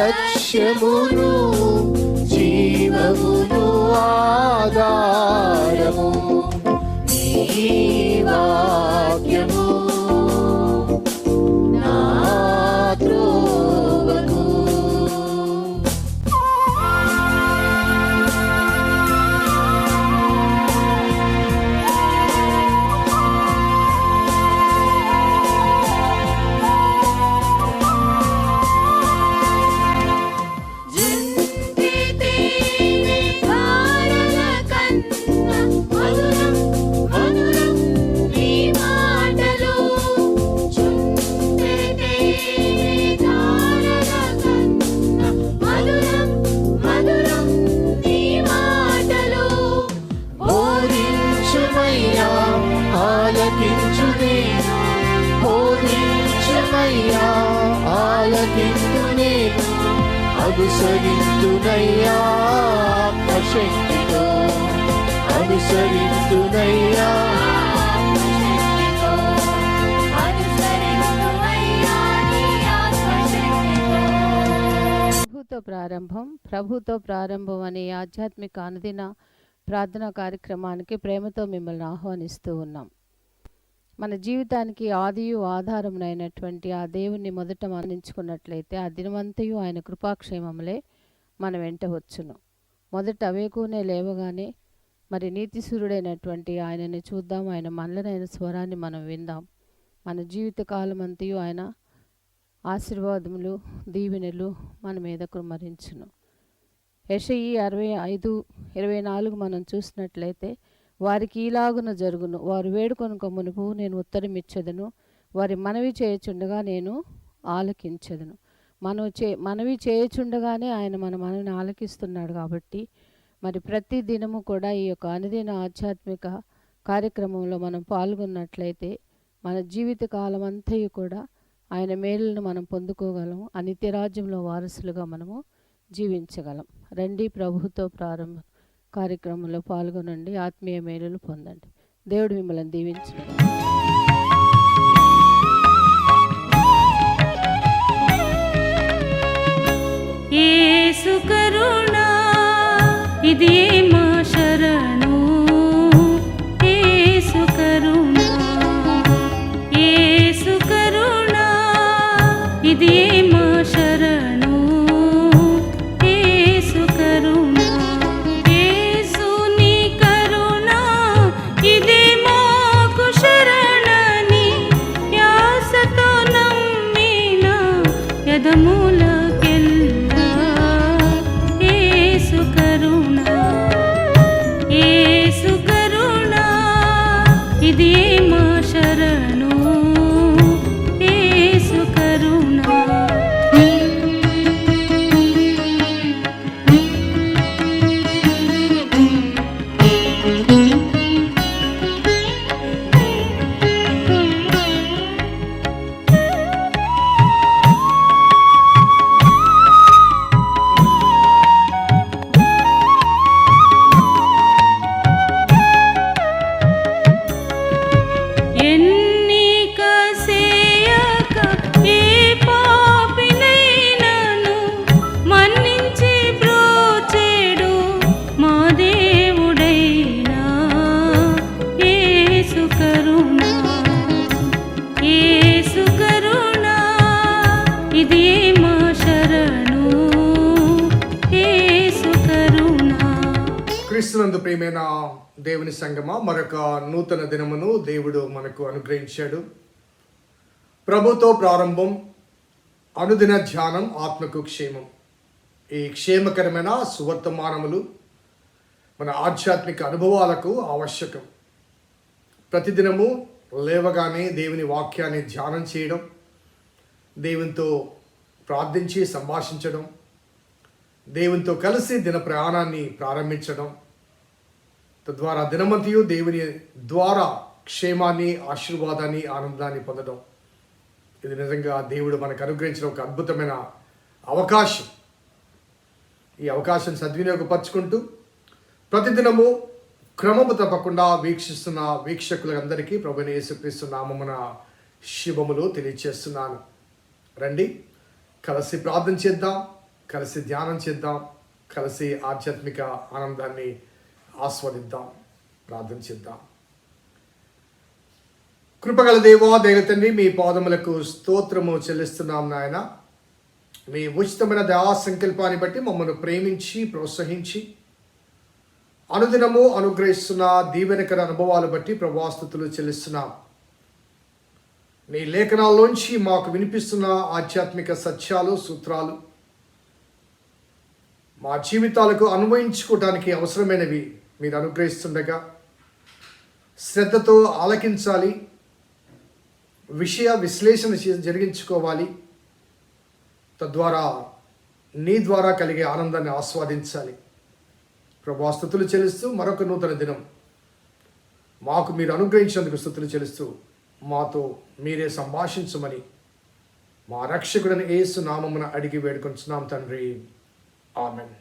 లక్ష్యమును జీవమును ఆధారము నీ వాక్యము నా త్రోవకు. అనుసరింతునయ్యా ఆత్మశక్తితో, అనుసరింతునయ్యా ప్రభుతో ప్రారంభం అనే ఆధ్యాత్మిక అనుదిన ప్రార్థనా కార్యక్రమానికి ప్రేమతో మిమ్మల్ని ఆహ్వానిస్తూ ఉన్నాం. మన జీవితానికి ఆదియు ఆధారమునైనటువంటి ఆ దేవుణ్ణి మొదట మరణించుకున్నట్లయితే ఆ దినమంతయు ఆయన కృపాక్షేమములే మన వెంట వచ్చును. మొదట వేకునే లేవగానే మరి నీతిసూరుడైనటువంటి ఆయనని చూద్దాం, ఆయన మనలనైన స్వరాన్ని మనం విందాం. మన జీవిత కాలం అంతయు ఆయన ఆశీర్వాదములు దీవెనలు మన మీద కుమ్మరించును. యెషయి 65:24 మనం చూసినట్లయితే వారికి ఈలాగున జరుగును, వారు వేడుకొనుక మునుపు నేను ఉత్తరమిచ్చెదను, వారి మనవి చేయుచుండగా నేను ఆలకించెదను. మనవి చేయుచుండగానే ఆయన మన మనవిని ఆలకిస్తున్నాడు. కాబట్టి మరి ప్రతి దినము కూడా ఈ యొక్క అనుదిన ఆధ్యాత్మిక కార్యక్రమంలో మనం పాల్గొన్నట్లయితే మన జీవిత కాలం అంతయు కూడా ఆయన మేలులను మనం పొందుకోగలం, ఆ నిత్యరాజ్యంలో వారసులుగా మనము జీవించగలం. రండి, ప్రభుతో ప్రారంభం కార్యక్రమంలో పాల్గొనండి, ఆత్మీయ మేలులు పొందండి. దేవుడు మిమ్మల్ని దీవించును. యేసు కరుణా ఇది మా శరణు, యేసు కరుణా, యేసు కరుణా ఇది మా శరణు, యేసు కరుణా, యేసు నీ కరుణా ఇది మాకు శరణని యాసతో నమ్మిన యదములకెల్లా యేసు కరుణా, యేసు కరుణా ఇది మా శరణు, యేసు కరుణా. ఎన్నిక సేయక ఏ పాపినైనను మన్నించి బ్రోచెడు మా దేవుడైనా యేసు కరుణా, యేసు కరుణా ఇది మా శరణు, యేసు కరుణా. క్రీస్తునందు ప్రియమైన దేవుని సంగమా, మరొక నూతన దినమును దేవుడు మనకు అనుగ్రహించాడు. ప్రభుతో ప్రారంభం, అనుదిన ధ్యానం, ఆత్మకు క్షేమం. ఈ క్షేమకరమైన సువర్తమానములు మన ఆధ్యాత్మిక అనుభవాలకు ఆవశ్యకం. ప్రతిదినము లేవగానే దేవుని వాక్యాన్ని ధ్యానం చేయడం, దేవునితో ప్రార్థించి సంభాషించడం, దేవునితో కలిసి దిన ప్రయాణాన్ని ప్రారంభించడం, తద్వారా దినమంతయు దేవుని ద్వారా క్షేమాన్ని, ఆశీర్వాదాన్ని, ఆనందాన్ని పొందడం. ఇది నిజంగా దేవుడు మనకు అనుగ్రహించిన ఒక అద్భుతమైన అవకాశం. ఈ అవకాశం సద్వినియోగపరుచుకుంటూ ప్రతిదినము క్రమము తప్పకుండా వీక్షిస్తున్న వీక్షకులందరికీ ప్రభువైన యేసుక్రీస్తు నామమున శుభములు తెలియచేస్తున్నాను. రండి, కలిసి ప్రార్థన చేద్దాం. కలిసి ధ్యానం చేద్దాం, కలిసి ఆధ్యాత్మిక ఆనందాన్ని ఆస్వాదిద్దాం, ప్రార్థన చేద్దాం. కృపగల దేవా, దైవ తండ్రి, మీ పాదములకు స్తోత్రము చెల్లిస్తున్నాం నాయన. మీ ఉచితమైన దయా సంకల్పాన్ని బట్టి మమ్మల్ని ప్రేమించి ప్రోత్సహించి అనుదినము అనుగ్రహిస్తున్న దీవెనకర అనుభవాలు బట్టి ప్రభాస్తుతులు చెల్లిస్తున్నాం. మీ లేఖనాల్లోంచి మాకు వినిపిస్తున్న ఆధ్యాత్మిక సత్యాలు, సూత్రాలు మా జీవితాలకు అన్వయించుకోవడానికి అవసరమైనవి మీరు అనుగ్రహిస్తుండగా శ్రద్ధతో ఆలకించాలి, విషయ విశ్లేషణ జరిగించుకోవాలి, తద్వారా నీ ద్వారా కలిగే ఆనందాన్ని ఆస్వాదించాలి. ప్రభా, స్తుతులు చెల్లిస్తూ మరొక నూతన దినం మాకు మీరు అనుగ్రహించినందుకు స్తుతులు చెల్లిస్తూ మాతో మీరే సంభాషించమని మా రక్షకుడైన యేసు నామమున అడిగి వేడుకొంచున్నాం తండ్రి, ఆమెన్.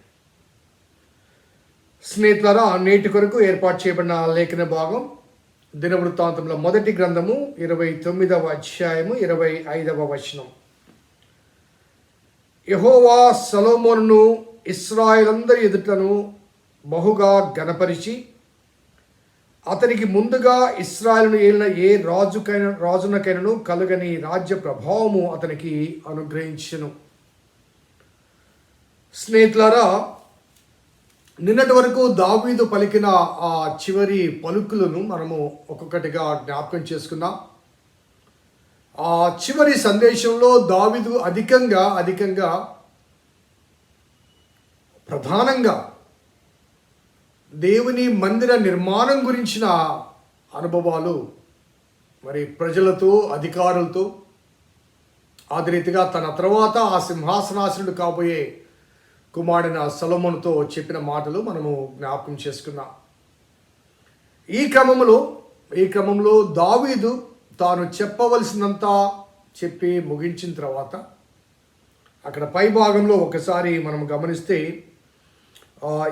స్నేహితులారా, నేటి కొరకు ఏర్పాటు చేయబడిన లేఖన భాగం దినవృత్తాంతంలో మొదటి గ్రంథము 29వ అధ్యాయము 25వ వచనం. యెహోవా సొలొమోనును ఇశ్రాయేలందరి ఎదుటను బహుగా ఘనపరిచి అతనికి ముందుగా ఇశ్రాయేలును ఏలిన ఏ రాజునకైనను కలుగని రాజ్య ప్రభావము అతనికి అనుగ్రహించెను. స్నేహితులారా, నిన్నటి వరకు దావీదు పలికిన ఆ చివరి పలుకులను మనము ఒక్కొక్కటిగా జ్ఞాపకం చేసుకున్నాం. ఆ చివరి సందేశంలో దావీదు అధికంగా ప్రధానంగా దేవుని మందిర నిర్మాణం గురించిన అనుభవాలు మరి ప్రజలతో, అధికారులతో, అదే రీతిగా తన తర్వాత ఆ సింహాసనాసనుడు కాబోయే కుమారుడైన సొలొమోనుతో చెప్పిన మాటలు మనము జ్ఞాపకం చేసుకున్నాం. ఈ క్రమంలో దావీదు తాను చెప్పవలసినంత చెప్పి ముగించిన తర్వాత అక్కడ పై భాగంలో ఒకసారి మనం గమనిస్తే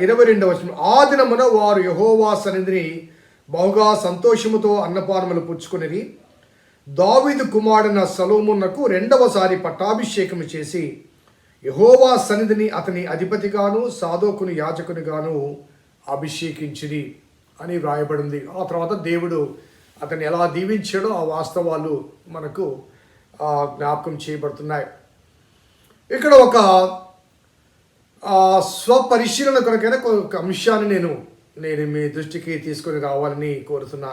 22వ వచనం, ఆ దినమున వారు యెహోవా సన్నిధిని బహుగా సంతోషముతో అన్నపానములు పుచ్చుకొనిరి. దావీదు కుమారుడైన సొలొమోనునకు రెండవసారి పట్టాభిషేకము చేసి యెహోవా సన్నిధిని అతని అధిపతిగాను సాదోకుని యాజకునిగాను అభిషేకించిరి అని వ్రాయబడింది. ఆ తర్వాత దేవుడు అతన్ని ఎలా దీవించాడో ఆ వాస్తవాలు మనకు జ్ఞాపకం చేయబడుతున్నాయి. ఇక్కడ ఒక స్వపరిశీలన కొరకైనా ఒక అంశాన్ని నేను మీ దృష్టికి తీసుకొని రావాలని కోరుతున్నా.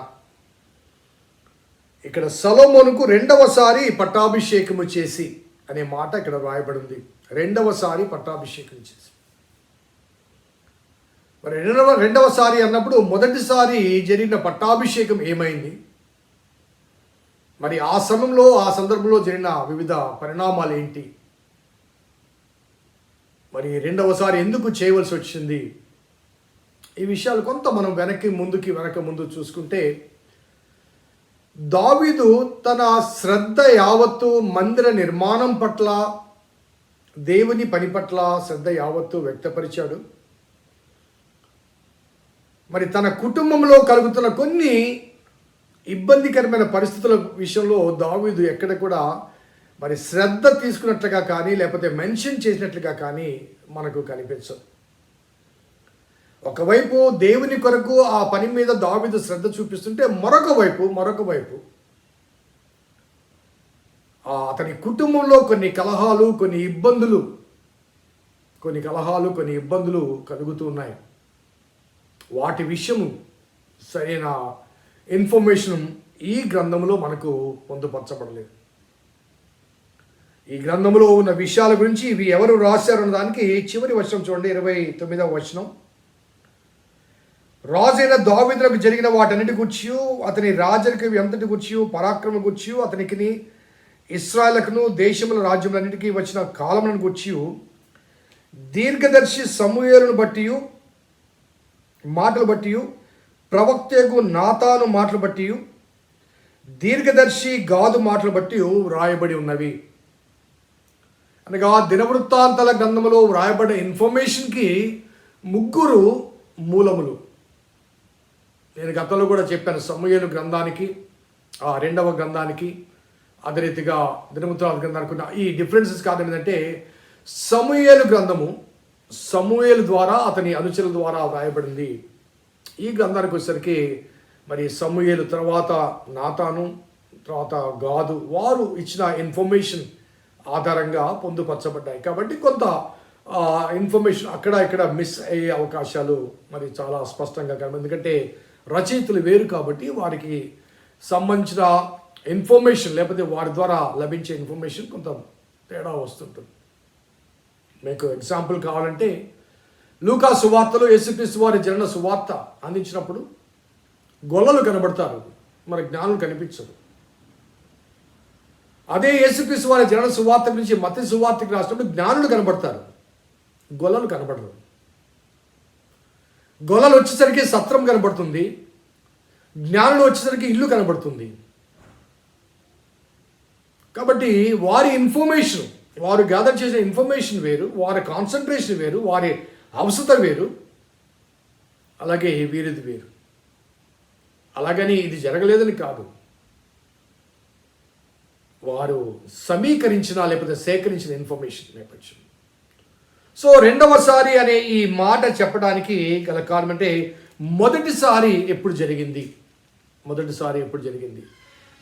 ఇక్కడ సొలొమోనుకు రెండవసారి పట్టాభిషేకము చేసి అనే మాట ఇక్కడ వ్రాయబడింది. రెండవసారి పట్టాభిషేకం చేసి, మరి రెండవసారి అన్నప్పుడు మొదటిసారి జరిగిన పట్టాభిషేకం ఏమైంది, మరి ఆ సమయంలో ఆ సందర్భంలో జరిగిన వివిధ పరిణామాలు ఏంటి, మరి రెండవసారి ఎందుకు చేయవలసి వచ్చింది, ఈ విషయాలు కొంత మనం వెనక ముందు చూసుకుంటే దావీదు తన శ్రద్ధ యావత్తు మందిర నిర్మాణం పట్ల, దేవుని పని పట్ల శ్రద్ధ యావత్తు వ్యక్తపరిచాడు. మరి తన కుటుంబంలో కలుగుతున్న కొన్ని ఇబ్బందికరమైన పరిస్థితుల విషయంలో దావీదు ఎక్కడ కూడా మరి శ్రద్ధ తీసుకున్నట్లుగా కానీ లేకపోతే మెన్షన్ చేసినట్లుగా కానీ మనకు కనిపించదు. ఒకవైపు దేవుని కొరకు ఆ పని మీద దావీదు శ్రద్ధ చూపిస్తుంటే మరొక వైపు అతని కుటుంబంలో కొన్ని కలహాలు కొన్ని ఇబ్బందులు కలుగుతూ ఉన్నాయి. వాటి విషయము సరైన ఇన్ఫర్మేషన్ ఈ గ్రంథంలో మనకు పొందుపరచబడలేదు. ఈ గ్రంథంలో ఉన్న విషయాల గురించి ఇవి ఎవరు రాశారు అన్న దానికి చివరి వచనం చూడండి, 29వ వచనం. రాజైన దావీదులకు జరిగిన వాటన్నిటి గురించి, అతని రాజరికం ఎంతటి గురించి, పరాక్రమ గురించి, అతనికి ఇశ్రాయేలుకును దేశముల రాజ్యములన్నిటికీ వచ్చిన కాలములను గురించి, దీర్ఘదర్శి సమూయేలును బట్టి మాటలు బట్టి, ప్రవక్తకు నాతాను మాటలు బట్టి, దీర్ఘదర్శి గాదు మాటలు బట్టి వ్రాయబడి ఉన్నవి. అనగా దినవృత్తాంతాల గ్రంథంలో వ్రాయబడిన ఇన్ఫర్మేషన్కి 3 మూలములు. నేను గతంలో కూడా చెప్పాను, సమూయేలు గ్రంథానికి, 2వ గ్రంథానికి, అదే రీతిగా దినవృత్తాంతాల గ్రంథానికి ఉన్న ఈ డిఫరెన్సెస్ కాదు. ఏంటంటే సమూయేలు గ్రంథము సమూయేలు ద్వారా అతని అనుచరుల ద్వారా వ్రాయబడింది. ఈ గ్రంథానికి వచ్చేసరికి మరి సమూయేలు తర్వాత నాతాను, తర్వాత గాదు వారు ఇచ్చిన ఇన్ఫర్మేషన్ ఆధారంగా పొందుపరచబడ్డాయి. కాబట్టి కొంత ఇన్ఫర్మేషన్ అక్కడ ఇక్కడ మిస్ అయ్యే అవకాశాలు మరి చాలా స్పష్టంగా కనబడి, ఎందుకంటే రచయితలు వేరు కాబట్టి వారికి సంబంధించిన ఇన్ఫర్మేషన్ లేకపోతే వారి ద్వారా లభించే ఇన్ఫర్మేషన్ కొంత తేడా వస్తుంటుంది. మీకు ఎగ్జాంపుల్ కావాలంటే లూకా సువార్తలో యేసుక్రీస్తు వారి జనన సువార్త అందించినప్పుడు గొల్లలు కనబడతారు, మరి జ్ఞానులు కనిపించరు. అదే యేసుక్రీస్తు వారి జనన సువార్త గురించి మత్తయి సువార్తకి రాసినప్పుడు జ్ఞానులు కనబడతారు, గొల్లలు కనబడరు. గొల్లలు వచ్చేసరికి సత్రం కనబడుతుంది, జ్ఞానులు వచ్చేసరికి ఇల్లు కనబడుతుంది. కాబట్టి వారి ఇన్ఫర్మేషన్, వారు గ్యాదర్ చేసే ఇన్ఫర్మేషన్ వేరు, వారి కాన్సన్ట్రేషన్ వేరు, వారి అవసరం వేరు, అలాగే వీరిది వేరు. అలాగని ఇది జరగలేదని కాదు, వారు సమీకరించిన లేకపోతే సేకరించిన ఇన్ఫర్మేషన్ నేపథ్యం. సో రెండవసారి అనే ఈ మాట చెప్పడానికి గల కారణం అంటే మొదటిసారి ఎప్పుడు జరిగింది?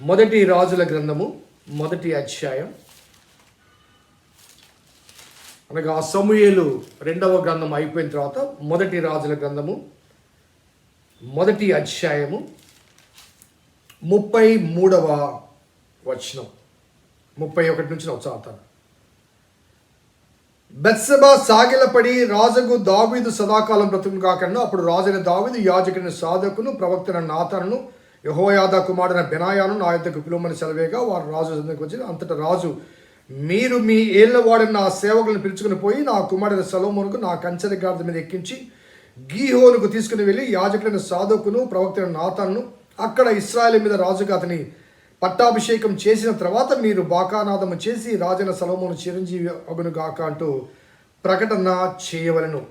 మొదటి రాజుల గ్రంథము 1వ అధ్యాయం, అనగా సమూయేలు 2వ గ్రంథం అయిపోయిన తర్వాత 1 రాజుల గ్రంథము 1వ అధ్యాయము 33వ వచనం, 31 నుంచి చదువుతాను. బెత్షెబా సాగిలపడి రాజుకు దావీదు సదాకాలం బ్రతుకును కాకుండా అప్పుడు రాజైన దావీదు యాజకుని సాదకును ప్రవక్తన నాతానును యెహోయాదా కుమారుడైన బెనాయాను నా యొద్దకు పిలువమని సెలవేగా వారు రాజు దగ్గరికి వచ్చి, అంతటా రాజు, మీరు మీ ఏళ్లవాడిన నా సేవకులను పిలుచుకుని పోయి నా కుమారుడైన సొలొమోనుకు నా కంచెల గాడిద మీద ఎక్కించి గీహోనుకు తీసుకుని వెళ్ళి యాజకుడైన సాదోకును ప్రవక్తైన నాతానును అక్కడ ఇశ్రాయేలు మీద రాజుగా అతని పట్టాభిషేకం చేసిన తర్వాత మీరు బాకానాదము చేసి రాజైన సొలొమోను చిరంజీవి అగును గాక అంటూ ప్రకటన చేయవలెను.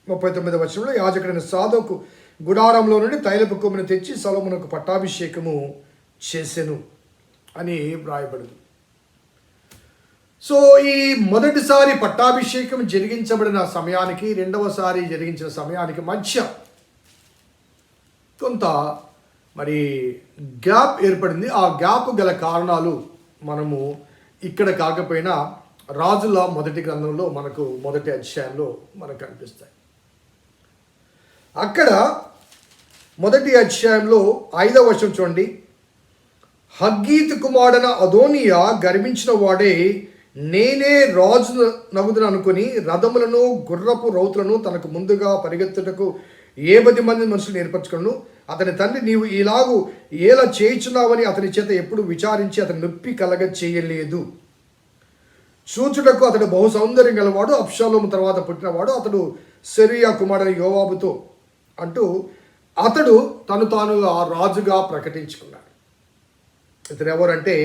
39వ వచనంలో యాజకుడైన సాదోకు గుడారంలో నుండి తైలపు కొమ్మును తెచ్చి సొలొమోనుకు పట్టాభిషేకము చేసెను అని వ్రాయబడింది. సో ఈ మొదటిసారి పట్టాభిషేకం జరిగించబడిన సమయానికి రెండవసారి జరిగించిన సమయానికి మధ్య కొంత మరి గ్యాప్ ఏర్పడింది. ఆ గ్యాప్ గల కారణాలు మనము ఇక్కడ కాకపోయినా రాజుల మొదటి గ్రంథంలో మనకు 1వ అధ్యాయంలో మనకు కనిపిస్తాయి. అక్కడ 1వ అధ్యాయంలో 5వ వచనం చూడండి. హగ్గీతు కుమారుడైన అదోనియా గర్వించిన వాడే నేనే రాజు నగుదును అనుకుని రథములను గుర్రపు రౌతులను తనకు ముందుగా పరిగెత్తుటకు 10 మంది మనుషులు ఏర్పరచుకును. అతని తండ్రి నీవు ఇలాగూ ఎలా చేయుచున్నావని అతని చేత ఎప్పుడు విచారించి అతని నొప్పి కలగ చేయలేదు. చూచుటకు అతడు బహు సౌందర్యం గలవాడు, అబ్షాలోము తర్వాత పుట్టినవాడు, అతడు సెరూయా కుమారుడైన యోవాబుతో అంటూ అతడు తాను ఆ రాజుగా ప్రకటించుకున్నాడు. ఇతను ఎవరంటే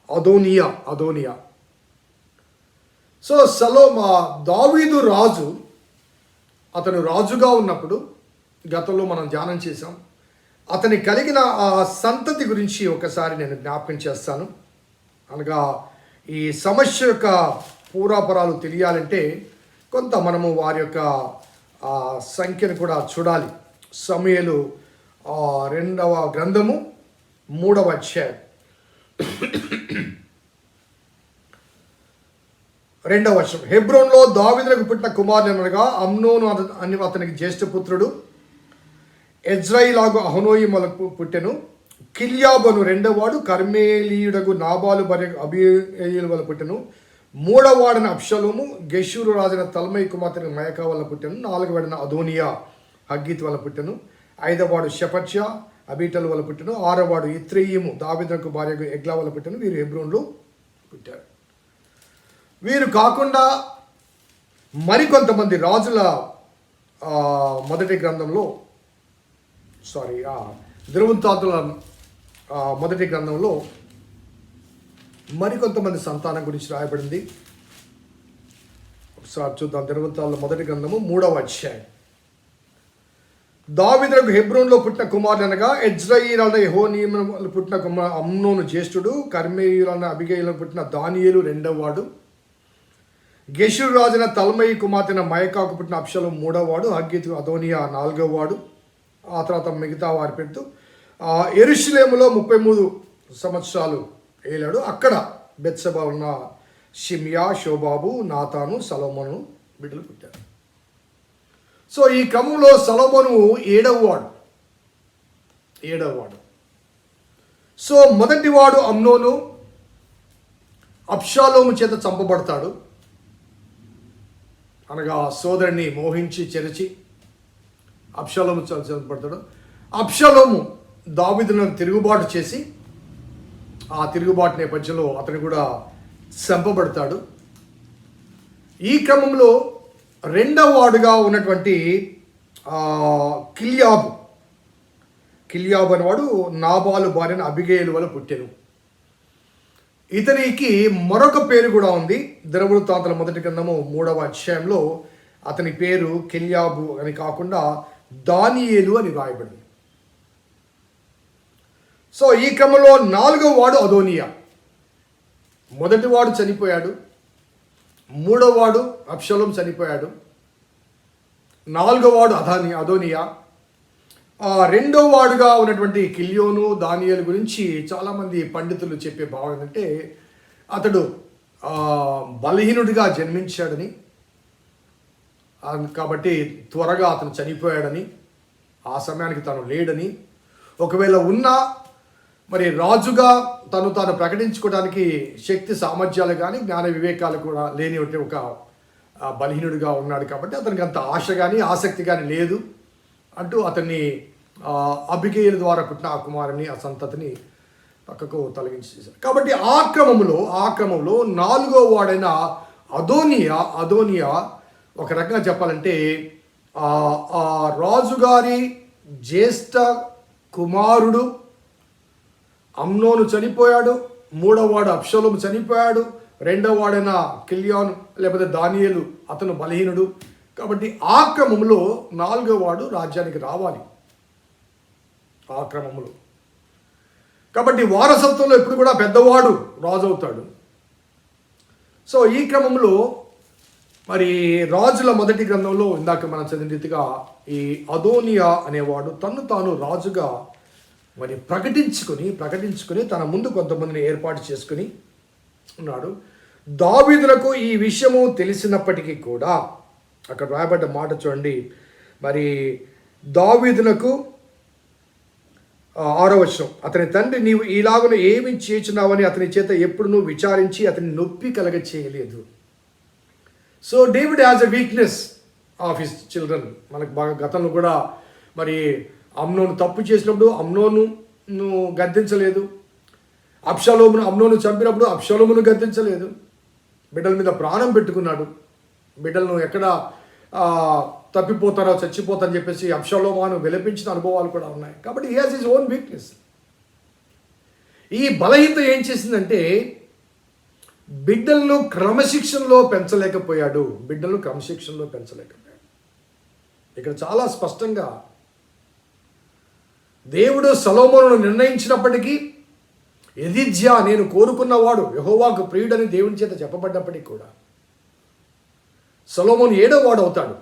అదోనియా. సో దావీదు రాజు, అతను రాజుగా ఉన్నప్పుడు గతంలో మనం ధ్యానం చేశాం. అతని కలిగిన ఆ సంతతి గురించి ఒకసారి నేను జ్ఞాపకం చేస్తాను. అనగా ఈ సమస్య యొక్క పూర్వాపరాలు తెలియాలంటే కొంత మనము వారి యొక్క సంఖ్యను కూడా చూడాలి. సమూయేలు 2వ గ్రంథము 3వ అధ్యాయం 2వ వచనం. హెబ్రోన్లో దావీదుకు పుట్టిన కుమారుడు అనగా అమ్నోను అని అతనికి జ్యేష్ఠపుత్రుడు. ఎజ్రాయిలాగు అహనోయిములకు పుట్టెను. కిల్యాబను 2వవాడు కర్మేలీయుడగు నాబాలు భార్య అబీయయేలు వల్ల పుట్టెను. 3వవాడైన అబ్షాలోము గెషూరు రాజైన తల్మై కుమార్తె మయకా వల్ల పుట్టెను. 4వవాడైన అదోనియా హగ్గీతు వల్ల పుట్టెను. 5వవాడు షెఫట్యా అబీటల్ వల్ల పుట్టెను. 6వవాడు ఇత్రెయిము దావీదుకు భార్య ఎగ్లా వల్ల పుట్టెను. వీరు హెబ్రోన్లో పుట్టారు. వీరు కాకుండా మరికొంతమంది రాజుల మొదటి గ్రంథంలో దినవృత్తాంతుల మొదటి గ్రంథంలో మరికొంతమంది సంతానం గురించి రాయబడింది. ఒకసారి చూద్దాం. దినవృత్తాంతుల మొదటి గ్రంథము 3వ అధ్యాయం. దావీదుకు హెబ్రోన్లో పుట్టిన కుమారుడు అనగా ఎజ్రాయిలీయులైన యెహోనీము పుట్టిన కుమారుడు అమ్నోను జ్యేష్ఠుడు. కర్మేలీయులైన అబీగయీలు పుట్టిన దానియేలు 2వవాడు. గెషూరు రాజున తల్మయి కుమార్తెన మయకాకు పుట్టిన అబ్షాలోము 3వ వాడు, హగ్గీతు అదోనియా 4వ వాడు. ఆ తర్వాత మిగతా వారి పెడుతూ యెరూషలేములో 33 సంవత్సరాలు ఏలాడు. అక్కడ బెత్షెబా ఉన్న షిమియా, షోబాబు, నాతాను, సొలొమోను బిడ్డలు పుట్టారు. సో ఈ క్రమంలో సొలొమోను 7వ వాడు. సో మొదటివాడు అమ్నోను అబ్షాలోము చేత చంపబడతాడు. అనగా సోదరుని మోహించి చెరచి అబ్షాలోము చంపబడతాడు. అబ్షాలోము దావీదును తిరుగుబాటు చేసి ఆ తిరుగుబాటు నేపథ్యంలో అతను కూడా చంపబడతాడు. ఈ క్రమంలో 2వ వాడుగా ఉన్నటువంటి కిల్యాబు అనేవాడు నాబాలు భార్యను అబిగేలు వల్ల పుట్టెను. ఇతనికి మరొక పేరు కూడా ఉంది. దినవృత్తాంతాల 1వ గ్రంథము 3వ అధ్యాయంలో అతని పేరు కిల్యాబు అని కాకుండా దానియేలు అని రాయబడింది. సో ఈ క్రమంలో 4వ వాడు అదోనియా. మొదటి వాడు చనిపోయాడు, 3వ వాడు అబ్షాలోము చనిపోయాడు, 4వ వాడు అదోనియా. 2వ వాడుగా ఉన్నటువంటి కిల్యోను, దానియేలు గురించి చాలామంది పండితులు చెప్పే భావం ఏంటంటే అతడు బలహీనుడిగా జన్మించాడని, కాబట్టి త్వరగా అతను చనిపోయాడని, ఆ సమయానికి తను లేడని, ఒకవేళ ఉన్నా మరి రాజుగా తాను ప్రకటించుకోవడానికి శక్తి సామర్థ్యాలు కానీ జ్ఞాన వివేకాలు కూడా లేని ఒక బలహీనుడిగా ఉన్నాడు. కాబట్టి అతనికి అంత ఆశ కానీ ఆసక్తి కానీ లేదు అంటూ అతన్ని అబిగేలు ద్వారా పుట్టిన ఆ కుమారుని, ఆ సంతతిని పక్కకు తొలగించేశారు. కాబట్టి ఆ క్రమంలో 4వ వాడైన అదోనియా ఒక రకంగా చెప్పాలంటే ఆ రాజుగారి జ్యేష్ఠ కుమారుడు అమ్నోను చనిపోయాడు, 3వ వాడు అబ్షాలోము చనిపోయాడు, 2వ వాడైన కిల్యాను లేకపోతే దానియేలు అతను బలహీనుడు. కాబట్టి ఆ క్రమంలో 4వ వాడు రాజ్యానికి రావాలి. ఆ క్రమంలో కాబట్టి వారసత్వంలో ఎప్పుడు కూడా పెద్దవాడు రాజు అవుతాడు. సో ఈ క్రమంలో మరి రాజుల 1వ గ్రంథంలో ఇందాక మనం చదివిన రీతిగా ఈ అదోనియా అనేవాడు తాను రాజుగా మరి ప్రకటించుకుని తన ముందు కొంతమందిని ఏర్పాటు చేసుకుని ఉన్నాడు. దావీదులకు ఈ విషయము తెలిసినప్పటికీ కూడా అక్కడ రాయబడ్డ మాట చూడండి. మరి దావీదునకు 6వ వచనం, అతని తండ్రి నీవు ఈలాగున ఏమి చేస్తున్నావని అతని చేత ఎప్పుడు నువ్వు విచారించి అతని నొప్పి కలగ చేయలేదు. So David has a weakness of his children. మనకు బాగా గతంలో కూడా మరి అమ్నోను తప్పు చేసినప్పుడు అమ్నోను గద్దించలేదు, అమ్నోను చంపినప్పుడు అబ్షాలోమును గద్దించలేదు. బిడ్డల మీద ప్రాణం పెట్టుకున్నాడు. బిడ్డలను ఎక్కడ తప్పిపోతారో చచ్చిపోతారని చెప్పేసి అబ్షాలోమును విలపించిన అనుభవాలు కూడా ఉన్నాయి. కాబట్టి he has his own weakness. ఈ బలహీనత ఏం చేసిందంటే బిడ్డలను క్రమశిక్షణలో పెంచలేకపోయాడు. ఇక్కడ చాలా స్పష్టంగా దేవుడు సొలొమోనును నిర్ణయించినప్పటికీ యెదిద్యా నేను కోరుకున్నవాడు యెహోవాకు ప్రియుడని దేవుని చేత చెప్పబడ్డప్పటికీ కూడా సొలొమోను 7వ వాడు అవుతాడు.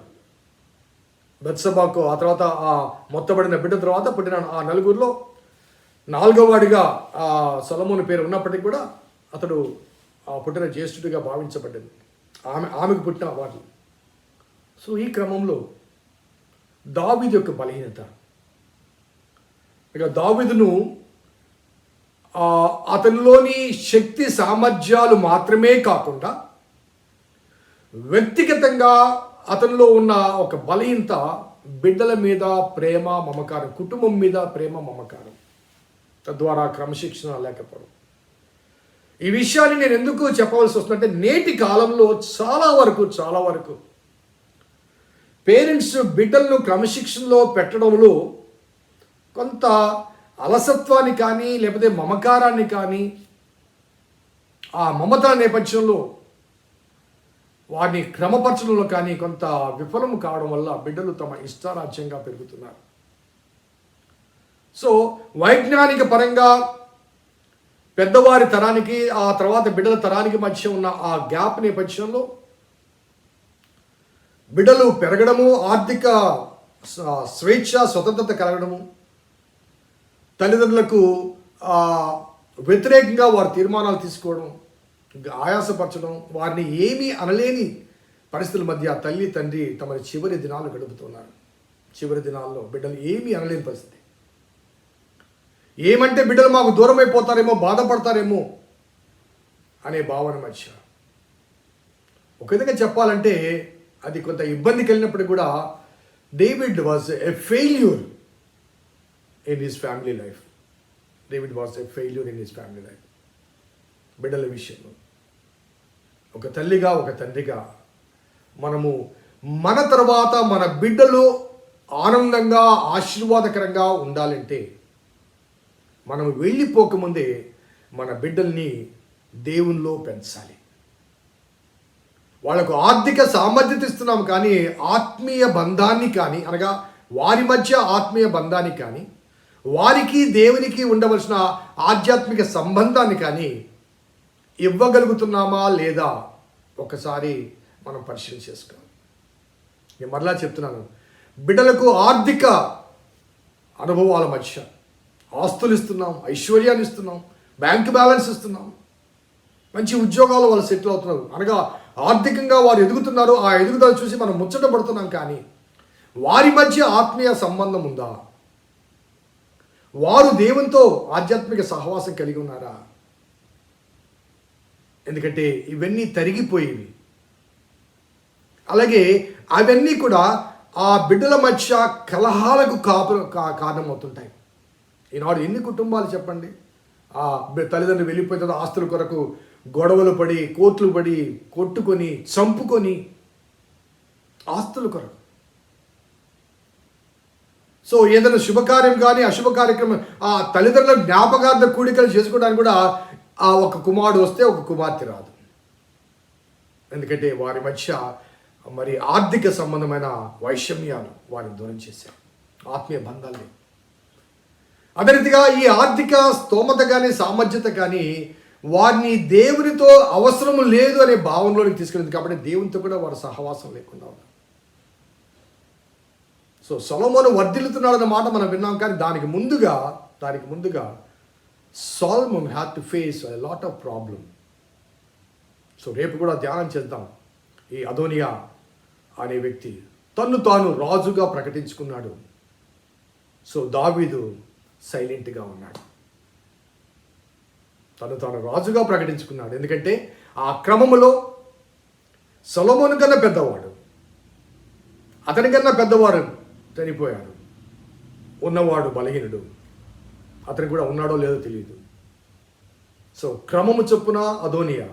బెత్షెబాకు ఆ తర్వాత ఆ మొత్తబడిన బిడ్డ తర్వాత పుట్టిన ఆ నలుగురిలో 4వ వాడిగా ఆ సొలొమోను పేరు ఉన్నప్పటికీ కూడా అతడు పుట్టిన జ్యేష్ఠుడిగా భావించబడ్డది, ఆమెకు పుట్టిన వాడు. సో ఈ క్రమంలో దావీదు యొక్క బలహీనత, ఇక దావీదును అతనిలోని శక్తి సామర్థ్యాలు మాత్రమే కాకుండా వ్యక్తిగతంగా అతనిలో ఉన్న ఒక బలహీనత బిడ్డల మీద ప్రేమ మమకారం, కుటుంబం మీద ప్రేమ మమకారం, తద్వారా క్రమశిక్షణ లేకపోవడం. ఈ విషయాన్ని నేను ఎందుకు చెప్పవలసి వస్తుందంటే నేటి కాలంలో చాలా వరకు పేరెంట్స్ బిడ్డలను క్రమశిక్షణలో పెట్టడంలో కొంత అలసత్వాన్ని కానీ లేకపోతే మమకారాన్ని కానీ ఆ మమత నేపథ్యంలో వారిని క్రమపరచడంలో కానీ కొంత విఫలము కావడం వల్ల బిడ్డలు తమ ఇష్టారాజ్యంగా పెరుగుతున్నారు. సో వైజ్ఞానిక పరంగా పెద్దవారి తరానికి ఆ తర్వాత బిడ్డల తరానికి మధ్య ఉన్న ఆ గ్యాప్ నేపథ్యంలో బిడ్డలు పెరగడము, ఆర్థిక స్వేచ్ఛ స్వతంత్రత కలగడము, తల్లిదండ్రులకు వ్యతిరేకంగా వారు తీర్మానాలు తీసుకోవడం, ఆయాసపరచడం, వారిని ఏమీ అనలేని పరిస్థితుల మధ్య తల్లి తండ్రి తమ చివరి దినాలు గడుపుతున్నారు. చివరి దినాల్లో బిడ్డలు ఏమీ అనలేని పరిస్థితి. ఏమంటే బిడ్డలు మాకు దూరం అయిపోతారేమో, బాధపడతారేమో అనే భావన మధ్య. ఒక విధంగా చెప్పాలంటే అది కొంత ఇబ్బంది కలిగినప్పుడు కూడా David was a failure in his family life. David was a failure in his family life. బిడ్డల విషయంలో ఒక తల్లిగా, ఒక తండ్రిగా మనము మన తర్వాత మన బిడ్డలు ఆనందంగా, ఆశీర్వాదకరంగా ఉండాలంటే మనం వెళ్ళిపోకముందే మన బిడ్డల్ని దేవునిలో పెంచాలి. వాళ్ళకు ఆర్థిక సామర్థ్యత ఇస్తున్నాం కానీ ఆత్మీయ బంధాన్ని కానీ, అనగా వారి మధ్య ఆత్మీయ బంధాన్ని కానీ, వారికి దేవునికి ఉండవలసిన ఆధ్యాత్మిక సంబంధాన్ని కానీ ఇవ్వగలుగుతున్నామా లేదా ఒకసారి మనం పరిశీలన చేసుకోవాలి. నేను మరలా చెప్తున్నాను, బిడ్డలకు ఆర్థిక అనుభవాల మధ్య ఆస్తులు ఇస్తున్నాం, ఐశ్వర్యాన్ని ఇస్తున్నాం, బ్యాంక్ బ్యాలెన్స్ ఇస్తున్నాం, మంచి ఉద్యోగాలు వాళ్ళు సెటిల్ అవుతున్నారు, అనగా ఆర్థికంగా వారు ఎదుగుతున్నారు. ఆ ఎదుగుదల చూసి మనం ముచ్చట పడుతున్నాం కానీ వారి మధ్య ఆత్మీయ సంబంధం ఉందా? వారు దేవునితో ఆధ్యాత్మిక సహవాసం కలిగి ఉన్నారా? ఎందుకంటే ఇవన్నీ తరిగిపోయేవి. అలాగే అవన్నీ కూడా ఆ బిడ్డల మధ్య కలహాలకు కారణమవుతుంటాయి. ఈనాడు ఎన్ని కుటుంబాలు చెప్పండి, ఆ తల్లిదండ్రులు వెళ్ళిపోయిన తర్వాత ఆస్తుల కొరకు గొడవలు పడి, కోర్టులు పడి, కొట్టుకొని, చంపుకొని ఆస్తుల కొరకు. సో ఏదైనా శుభకార్యం కానీ అశుభ కార్యక్రమం ఆ తల్లిదండ్రుల జ్ఞాపకార్థ కూడికలు చేసుకోవడానికి కూడా ఆ ఒక కుమారుడు వస్తే ఒక కుమార్తె రాదు. ఎందుకంటే వారి మధ్య మరి ఆర్థిక సంబంధమైన వైషమ్యాలు వారిని దూరం చేశారు, ఆత్మీయ బంధాలని. అదే రీతిగా ఈ ఆర్థిక స్తోమత కానీ సామర్థ్యత కానీ వారిని దేవునితో అవసరం లేదు అనే భావనలోనికి తీసుకెళ్ళింది. కాబట్టి దేవునితో కూడా వారు సహవాసం లేకుండా ఉన్నారు. సో సొలొమోను వర్ధిల్లుతున్నాడన్న మాట మనం విన్నాం. కానీ దానికి ముందుగా Solomon had to face a lot of problem. So రేపు కూడా ధ్యానం చేద్దాం. ఈ అదోనియా అనే వ్యక్తి తన్ను తాను రాజుగా ప్రకటించుకున్నాడు. సో దావీదు సైలెంట్గా ఉన్నాడు, తను తాను రాజుగా ప్రకటించుకున్నాడు. ఎందుకంటే ఆ క్రమములో సొలొమోను కన్నా పెద్దవాడు, అతని కన్నా పెద్దవాడు చనిపోయాడు, ఉన్నవాడు బలహీనుడు, అతనికి కూడా ఉన్నాడో లేదో తెలియదు. సో క్రమము చొప్పున అదోనియా,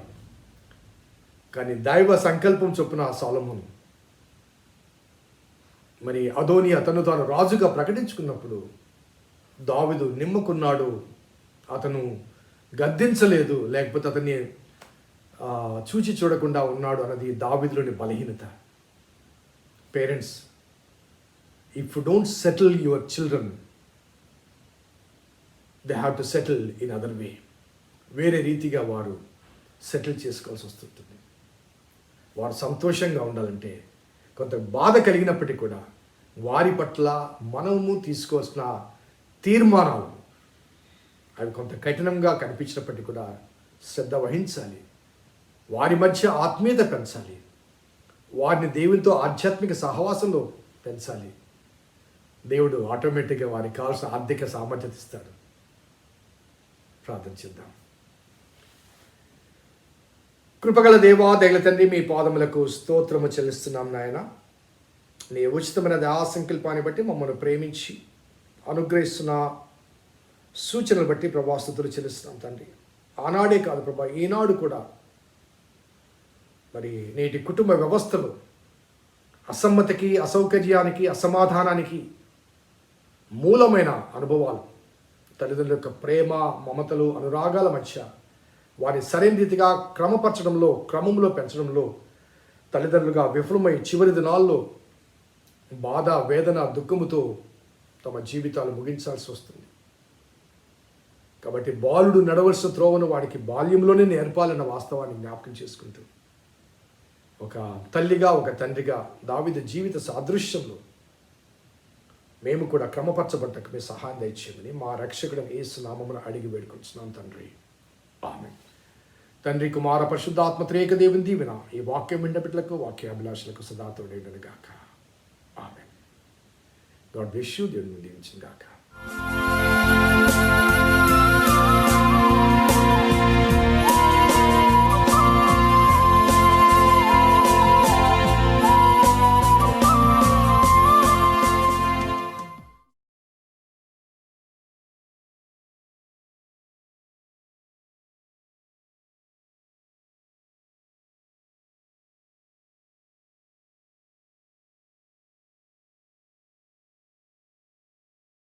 కానీ దైవ సంకల్పం చొప్పున సొలొమోను. మరి అదోనియా తను తాను రాజుగా ప్రకటించుకున్నప్పుడు దావీదు నిమ్మకున్నాడు, అతను గద్దించలేదు, లేకపోతే అతన్ని చూచి చూడకుండా ఉన్నాడు అన్నది దావీదులోని బలహీనత. Parents, if you don't settle your children, they have to settle in other way. వేరే రీతిగా వారు సెటిల్ చేసుకోవాల్సి వస్తుంటుంది. వారు సంతోషంగా ఉండాలంటే కొంత బాధ కలిగినప్పటికీ కూడా వారి పట్ల మనము తీసుకోవాల్సిన తీర్మానాలు అవి కొంత కఠినంగా కనిపించినప్పటికీ కూడా శ్రద్ధ వహించాలి. వారి మధ్య ఆత్మీయత పెంచాలి, వారిని దేవునితో ఆధ్యాత్మిక సహవాసంలో పెంచాలి. దేవుడు ఆటోమేటిక్గా వారికి కావాల్సిన ఆర్థిక సామర్థ్యత ఇస్తాడు. ప్రార్థన చేద్దాం. కృపగల దేవా, దయగల తండ్రి, మీ పాదములకు స్తోత్రము చెల్లిస్తున్నాం నాయన. నీ ఉచితమైన దయా సంకల్పాన్ని బట్టి మమ్మల్ని ప్రేమించి అనుగ్రహిస్తున్న సూచనలు బట్టి ప్రభా స్తుతులు చెల్లిస్తున్నాం తండ్రి. ఆనాడే కాదు ప్రభా, ఈనాడు కూడా మరి నేటి కుటుంబ వ్యవస్థలో అసమ్మతికి, అసౌకర్యానికి, అసమాధానానికి మూలమైన అనుభవాలు, తల్లిదండ్రుల యొక్క ప్రేమ, మమతలు, అనురాగాల మధ్య వారిని సరైన రీతిగా క్రమంలో పెంచడంలో తల్లిదండ్రులుగా విఫలమై చివరి దినాల్లో బాధ, వేదన, దుఃఖముతో తమ జీవితాలు ముగించాల్సి వస్తుంది. కాబట్టి బాలుడు నడవలసిన త్రోవను వాడికి బాల్యంలోనే నేర్పాలన్న వాస్తవాన్ని జ్ఞాపకం చేసుకుంటూ ఒక తల్లిగా, ఒక తండ్రిగా దావీదు జీవిత సాదృశ్యంలో మేము కూడా క్రమపరచబడ్డకు మీ సహాయం దయచేయమని మా రక్షకుడు యేసు నామమున అడిగి వేడుకొంచున్నాం తండ్రి. ఆమేన్. తండ్రి, కుమార, పరిశుద్ధాత్మ త్రియేక దేవుని దీవెన ఈ వాక్యం విన్నపిట్లకు, వాక్యాభిలాషులకు సదా తోడేయును గాక. ఆమేన్. God bless you. దేవుని దీవించును గాక.